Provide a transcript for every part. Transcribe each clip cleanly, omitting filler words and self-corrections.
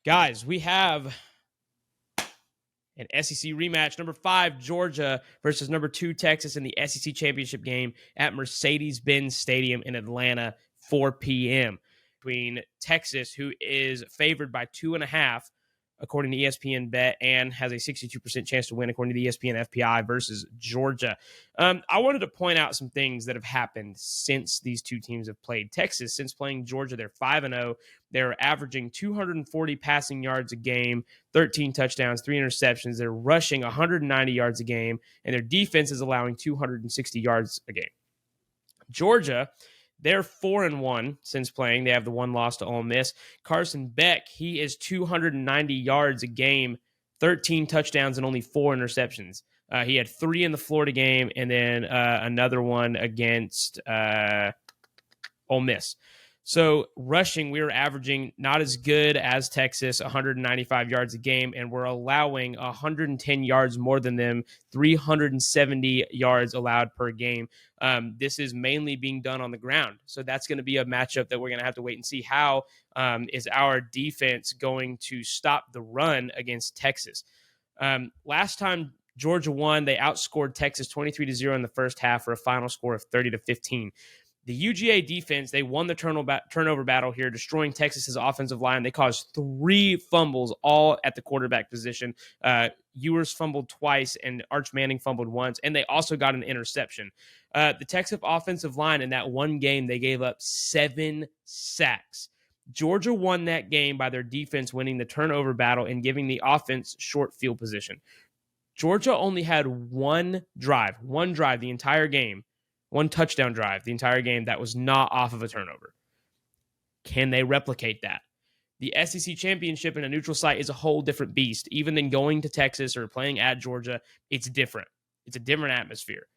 Guys, we have an SEC rematch. Number 5, Georgia versus number 2, Texas in the SEC Championship game at Mercedes-Benz Stadium in Atlanta, 4 p.m. Between Texas, who is favored by 2.5, according to ESPN Bet, and has a 62% chance to win, according to the ESPN FPI, versus Georgia. I wanted to point out some things that have happened since these two teams have played. Texas, since playing Georgia, they're 5-0. They're averaging 240 passing yards a game, 13 touchdowns, 3 interceptions. They're rushing 190 yards a game, and their defense is allowing 260 yards a game. Georgia, they're 4-1 since playing. They have the one loss to Ole Miss. Carson Beck, he is 290 yards a game, 13 touchdowns, and only 4 interceptions. He had 3 in the Florida game, and then another one against Ole Miss. So rushing, we were averaging not as good as Texas, 195 yards a game, and we're allowing 110 yards more than them, 370 yards allowed per game. This is mainly being done on the ground. So that's going to be a matchup that we're going to have to wait and see. How is our defense going to stop the run against Texas? Last time Georgia won, they outscored Texas 23-0 in the first half for a final score of 30-15. The UGA defense, they won the turnover battle here, destroying Texas's offensive line. They caused 3 fumbles, all at the quarterback position. Ewers fumbled twice, and Arch Manning fumbled once, and they also got an interception. The Texas offensive line, in that one game, they gave up 7 sacks. Georgia won that game by their defense winning the turnover battle and giving the offense short field position. Georgia only had one drive the entire game, one touchdown drive the entire game that was not off of a turnover. Can they replicate that? The SEC Championship in a neutral site is a whole different beast. Even than going to Texas or playing at Georgia, it's different. It's a different atmosphere.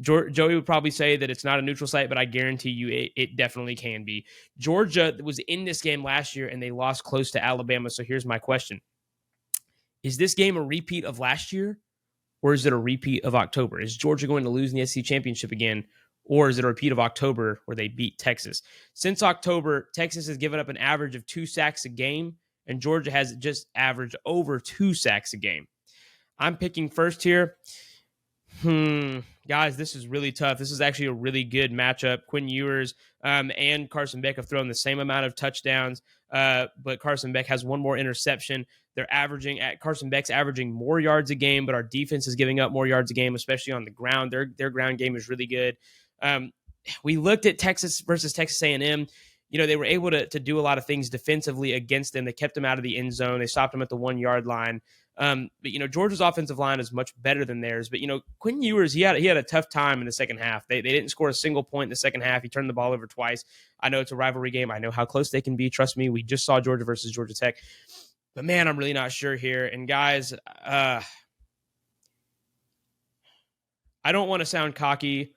Joey would probably say that it's not a neutral site, but I guarantee you it definitely can be. Georgia was in this game last year, and they lost close to Alabama. So here's my question. Is this game a repeat of last year, or is it a repeat of October? Is Georgia going to lose in the SEC Championship again, or is it a repeat of October where they beat Texas? Since October, Texas has given up an average of 2 sacks a game, and Georgia has just averaged over 2 sacks a game. I'm picking first here. Guys, this is really tough. This is actually a really good matchup. Quinn Ewers and Carson Beck have thrown the same amount of touchdowns, but Carson Beck has 1 more interception. Carson Beck's averaging more yards a game, but our defense is giving up more yards a game, especially on the ground. Their ground game is really good. We looked at Texas versus Texas A&M. They were able to do a lot of things defensively against them. They kept them out of the end zone. They stopped them at the 1-yard line. But Georgia's offensive line is much better than theirs. But Quinn Ewers, he had a tough time in the second half. They didn't score a single point in the second half. He turned the ball over twice. I know it's a rivalry game. I know how close they can be. Trust me, we just saw Georgia versus Georgia Tech. But man, I'm really not sure here. And guys, I don't want to sound cocky.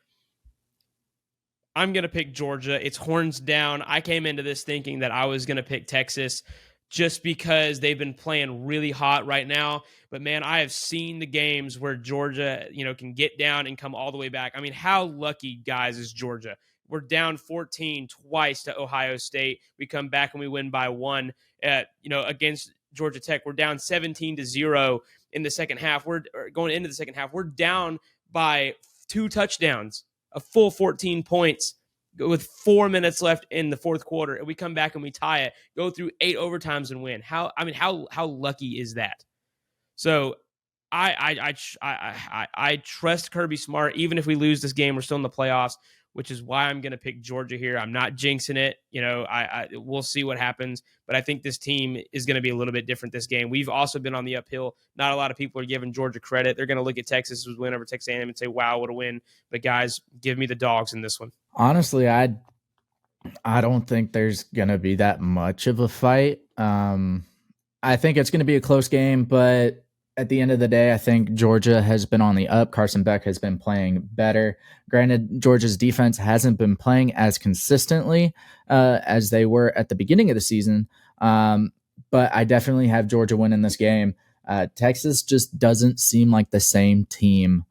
I'm going to pick Georgia. It's horns down. I came into this thinking that I was going to pick Texas just because they've been playing really hot right now. But man, I have seen the games where Georgia, can get down and come all the way back. I mean, how lucky, guys, is Georgia? We're down 14 twice to Ohio State. We come back and we win by 1 against Georgia Tech. We're down 17-0 in the second half. We're going into the second half. We're down by 2 touchdowns, a full 14 points with 4 minutes left in the fourth quarter, and we come back and we tie it, go through 8 overtimes and win. How lucky is that? So I trust Kirby Smart. Even if we lose this game, we're still in the playoffs, which is why I'm going to pick Georgia here. I'm not jinxing it. We'll see what happens, but I think this team is going to be a little bit different this game. We've also been on the uphill. Not a lot of people are giving Georgia credit. They're going to look at Texas' win over Texas A&M and say, wow, what a win. But guys, give me the dogs in this one. Honestly, I don't think there's going to be that much of a fight. I think it's going to be a close game, but at the end of the day, I think Georgia has been on the up. Carson Beck has been playing better. Granted, Georgia's defense hasn't been playing as consistently as they were at the beginning of the season, but I definitely have Georgia winning this game. Texas just doesn't seem like the same team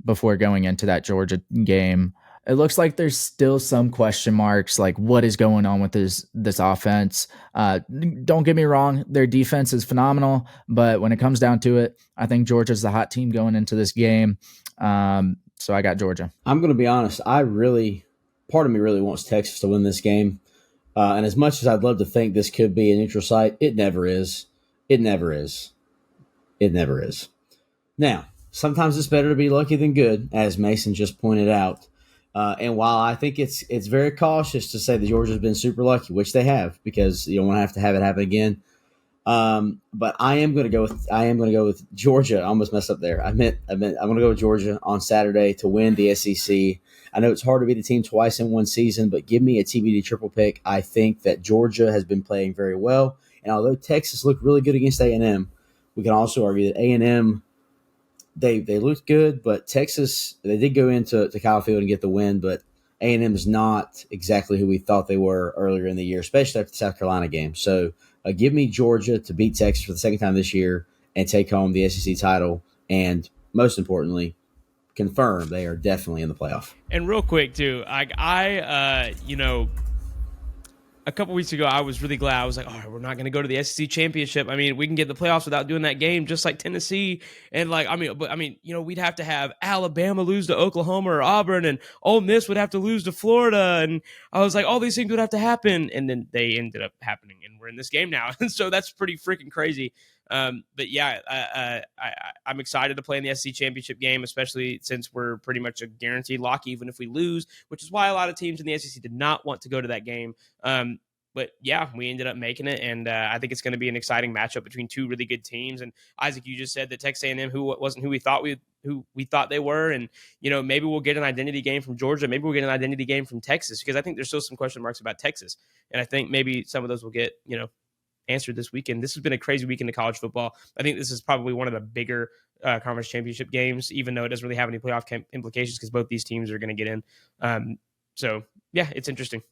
before going into that Georgia game. It looks like there's still some question marks, like what is going on with this offense. Don't get me wrong, their defense is phenomenal, but when it comes down to it, I think Georgia's the hot team going into this game. So I got Georgia. I'm going to be honest. Part of me really wants Texas to win this game. And as much as I'd love to think this could be a neutral site, it never is. It never is. It never is. Now, sometimes it's better to be lucky than good, as Mason just pointed out. And while I think it's very cautious to say that Georgia's been super lucky, which they have, because you don't want to have it happen again. But I am going to go with Georgia. I almost messed up there. I'm going to go with Georgia on Saturday to win the SEC. I know it's hard to beat a team twice in one season, but give me a TBD triple pick. I think that Georgia has been playing very well, and although Texas looked really good against A&M, we can also argue that A&M they looked good, but Texas, they did go into Kyle Field and get the win, but A&M is not exactly who we thought they were earlier in the year, especially after the South Carolina game. So give me Georgia to beat Texas for the second time this year and take home the SEC title, and most importantly, confirm they are definitely in the playoff. And real quick too, a couple weeks ago, I was really glad. I was like, all right, we're not going to go to the SEC Championship. I mean, we can get the playoffs without doing that game, just like Tennessee. And we'd have to have Alabama lose to Oklahoma or Auburn, and Ole Miss would have to lose to Florida. And I was like, all these things would have to happen. And then they ended up happening, and we're in this game now. And so that's pretty freaking crazy. But yeah, I'm excited to play in the SEC Championship game, especially since we're pretty much a guaranteed lock, even if we lose, which is why a lot of teams in the SEC did not want to go to that game. But yeah, we ended up making it, and I think it's going to be an exciting matchup between two really good teams. And Isaac, you just said that Texas A&M wasn't who we thought they were, and maybe we'll get an identity game from Georgia, maybe we'll get an identity game from Texas, because I think there's still some question marks about Texas, and I think maybe some of those will get answered this weekend. This has been a crazy weekend of college football. I think this is probably one of the bigger conference championship games, even though it doesn't really have any playoff implications because both these teams are going to get in. So yeah, it's interesting.